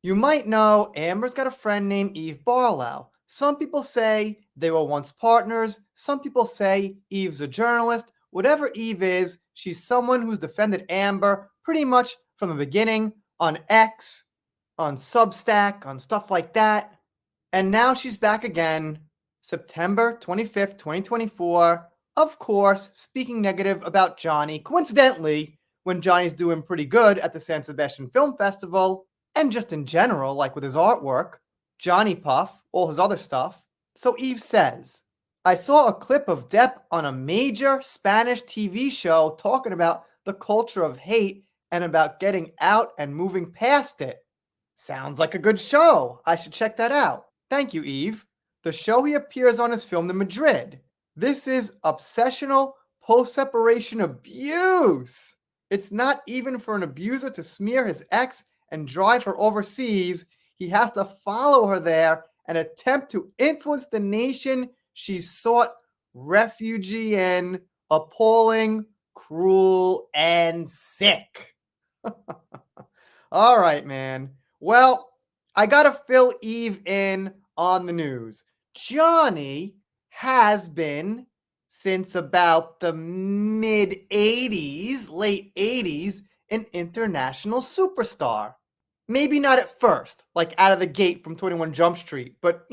You might know Amber's got a friend named Eve Barlow. Some people say they were once partners. Some people say Eve's a journalist. Whatever Eve is, she's someone who's defended Amber pretty much from the beginning on X, on Substack, on stuff like that. And now she's back again, September 25th, 2024. Of course, speaking negative about Johnny, coincidentally, when Johnny's doing pretty good at the San Sebastian Film Festival, and just in general, like with his artwork, Johnny Puff, all his other stuff. So Eve says, I saw a clip of Depp on a major Spanish TV show talking about the culture of hate and about getting out and moving past it. Sounds like a good show. I should check that out. Thank you, Eve. The show he appears on is filmed in Madrid. This is obsessional post-separation abuse. It's not even for an abuser to smear his ex and drive her overseas. He has to follow her there and attempt to influence the nation she sought refuge in. Appalling, cruel, and sick. All right, man. Well, I gotta fill Eve in on the news. Johnny has been, since about the mid 80s, late 80s, an international superstar. Maybe not at first, like out of the gate from 21 Jump Street, but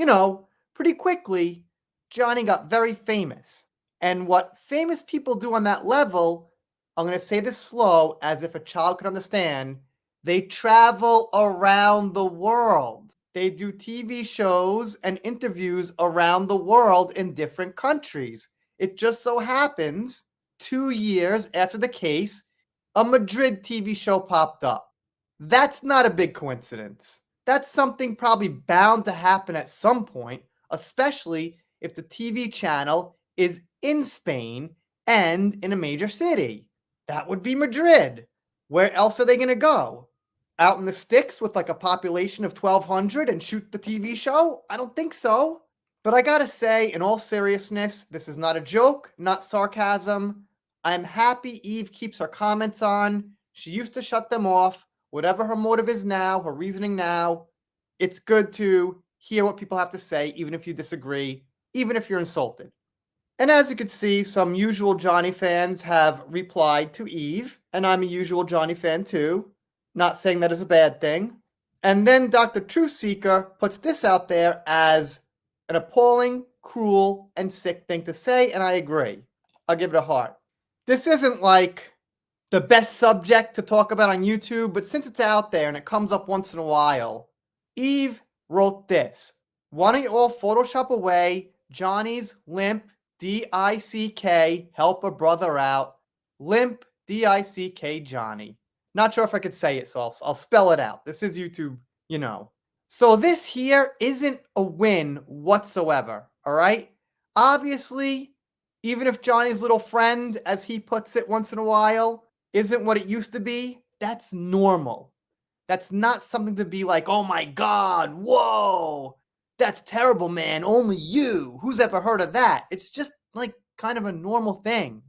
pretty quickly, Johnny got very famous. And what famous people do on that level, I'm going to say this slow as if a child could understand, they travel around the world. They do TV shows and interviews around the world in different countries. It just so happens, 2 years after the case, a Madrid TV show popped up. That's not a big coincidence. That's something probably bound to happen at some point, especially if the TV channel is in Spain and in a major city. That would be Madrid. Where else are they going to go? Out in the sticks with like a population of 1,200 and shoot the TV show? I don't think so. But I gotta say, in all seriousness, this is not a joke, not sarcasm. I'm happy Eve keeps her comments on. She used to shut them off. Whatever her motive is now, her reasoning now, it's good to hear what people have to say, even if you disagree, even if you're insulted. And as you can see, some usual Johnny fans have replied to Eve, and I'm a usual Johnny fan too. Not saying that is a bad thing. And then Dr. Truthseeker puts this out there as an appalling, cruel, and sick thing to say, and I agree. I'll give it a heart. This isn't like the best subject to talk about on YouTube, but since it's out there and it comes up once in a while, Eve wrote this. Why don't you all Photoshop away Johnny's limp, D-I-C-K, help a brother out, limp, D-I-C-K, Johnny. Not sure if I could say it, so I'll spell it out. This is YouTube, So this here isn't a win whatsoever, all right? Obviously, even if Johnny's little friend, as he puts it once in a while, isn't what it used to be, that's normal. That's not something to be like, oh my God, whoa, that's terrible, man, only you. Who's ever heard of that? It's just like kind of a normal thing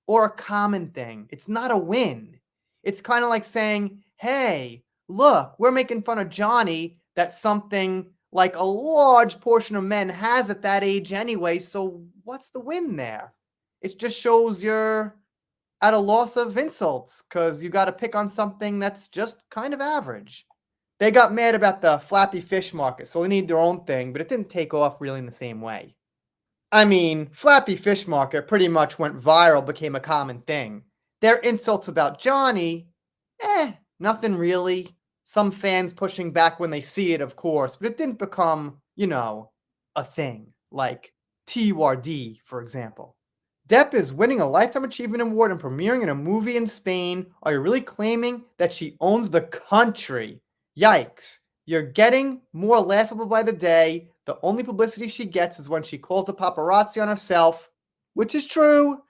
or a common thing. It's not a win. It's kind of like saying, hey, look, we're making fun of Johnny. That's something like a large portion of men has at that age anyway. So what's the win there? It just shows you're at a loss of insults because you got to pick on something that's just kind of average. They got mad about the Flappy Fish Market, so they need their own thing, but it didn't take off really in the same way. I mean, Flappy Fish Market pretty much went viral, became a common thing. Their insults about Johnny, nothing really. Some fans pushing back when they see it, of course, but it didn't become, a thing, like TURD, for example. Depp is winning a Lifetime Achievement Award and premiering in a movie in Spain. Are you really claiming that she owns the country? Yikes. You're getting more laughable by the day. The only publicity she gets is when she calls the paparazzi on herself, which is true.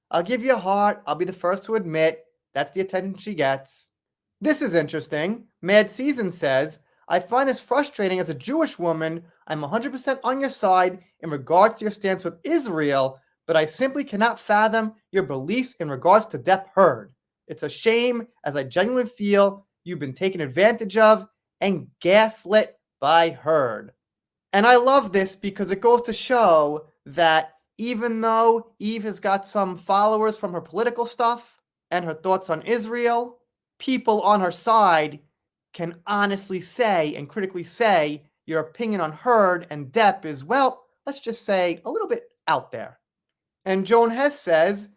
I'll give you a heart. I'll be the first to admit that's the attention she gets. This is interesting. Mad Season says, I find this frustrating as a Jewish woman. I'm 100% on your side in regards to your stance with Israel, but I simply cannot fathom your beliefs in regards to Depp Heard. It's a shame, as I genuinely feel you've been taken advantage of, and gaslit by Heard. And I love this because it goes to show that even though Eve has got some followers from her political stuff and her thoughts on Israel, people on her side can honestly say and critically say your opinion on Heard and Depp is, well, let's just say a little bit out there. And Joan Hess says,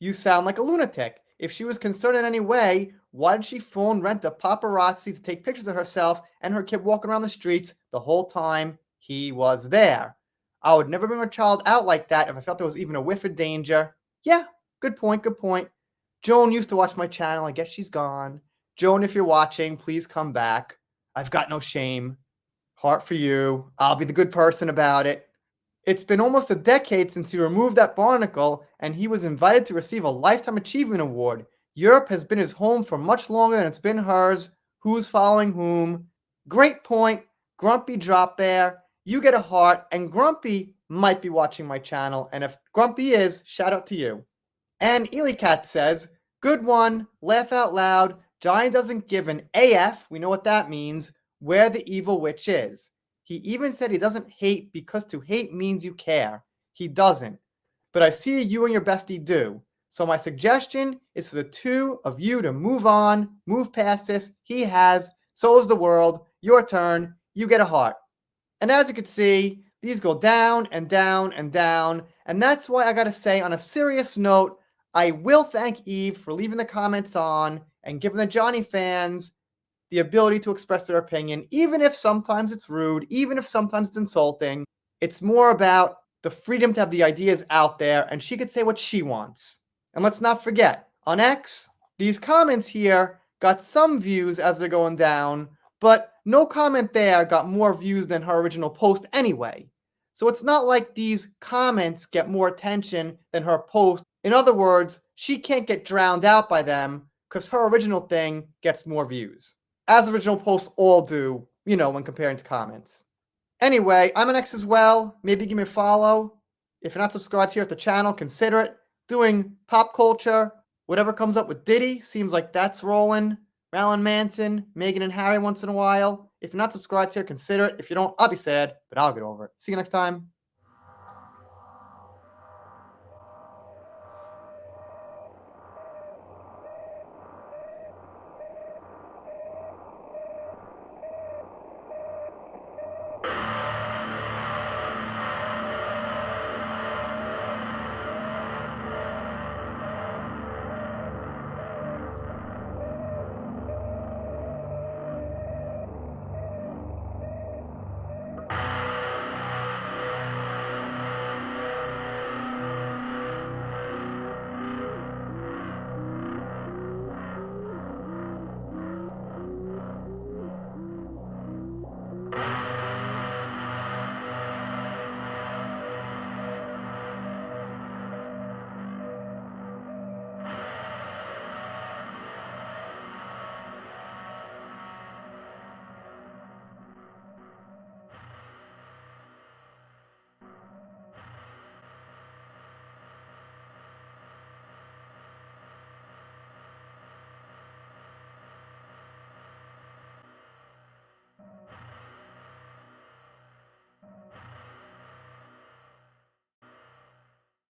you sound like a lunatic. If she was concerned in any way, why did she phone rent a paparazzi to take pictures of herself and her kid walking around the streets the whole time he was there? I would never bring a child out like that if I felt there was even a whiff of danger. Yeah, good point, good point. Joan used to watch my channel. I guess she's gone. Joan, if you're watching, please come back. I've got no shame. Heart for you. I'll be the good person about it. It's been almost a decade since he removed that barnacle, and he was invited to receive a Lifetime Achievement Award. Europe has been his home for much longer than it's been hers. Who's following whom? Great point. Grumpy Drop Bear. You get a heart, and Grumpy might be watching my channel, and if Grumpy is, shout out to you. And Elycat says, good one, laugh out loud. Johnny doesn't give an AF, we know what that means, where the evil witch is. He even said he doesn't hate because to hate means you care. He doesn't. But I see you and your bestie do. So my suggestion is for the two of you to move on, move past this. He has, so is the world. Your turn. You get a heart. And as you can see, these go down and down and down. And that's why I gotta say, on a serious note, I will thank Eve for leaving the comments on and giving the Johnny fans the ability to express their opinion, even if sometimes it's rude, even if sometimes it's insulting. It's more about the freedom to have the ideas out there, and she could say what she wants. And let's not forget, on X, these comments here got some views as they're going down, but no comment there got more views than her original post anyway. So it's not like these comments get more attention than her post. In other words, she can't get drowned out by them because her original thing gets more views, as original posts all do, when comparing to comments. Anyway, I'm an X as well. Maybe give me a follow. If you're not subscribed here at the channel, consider it. Doing pop culture, whatever comes up with Diddy, seems like that's rolling. Marilyn Manson, Meghan and Harry once in a while. If you're not subscribed here, consider it. If you don't, I'll be sad, but I'll get over it. See you next time.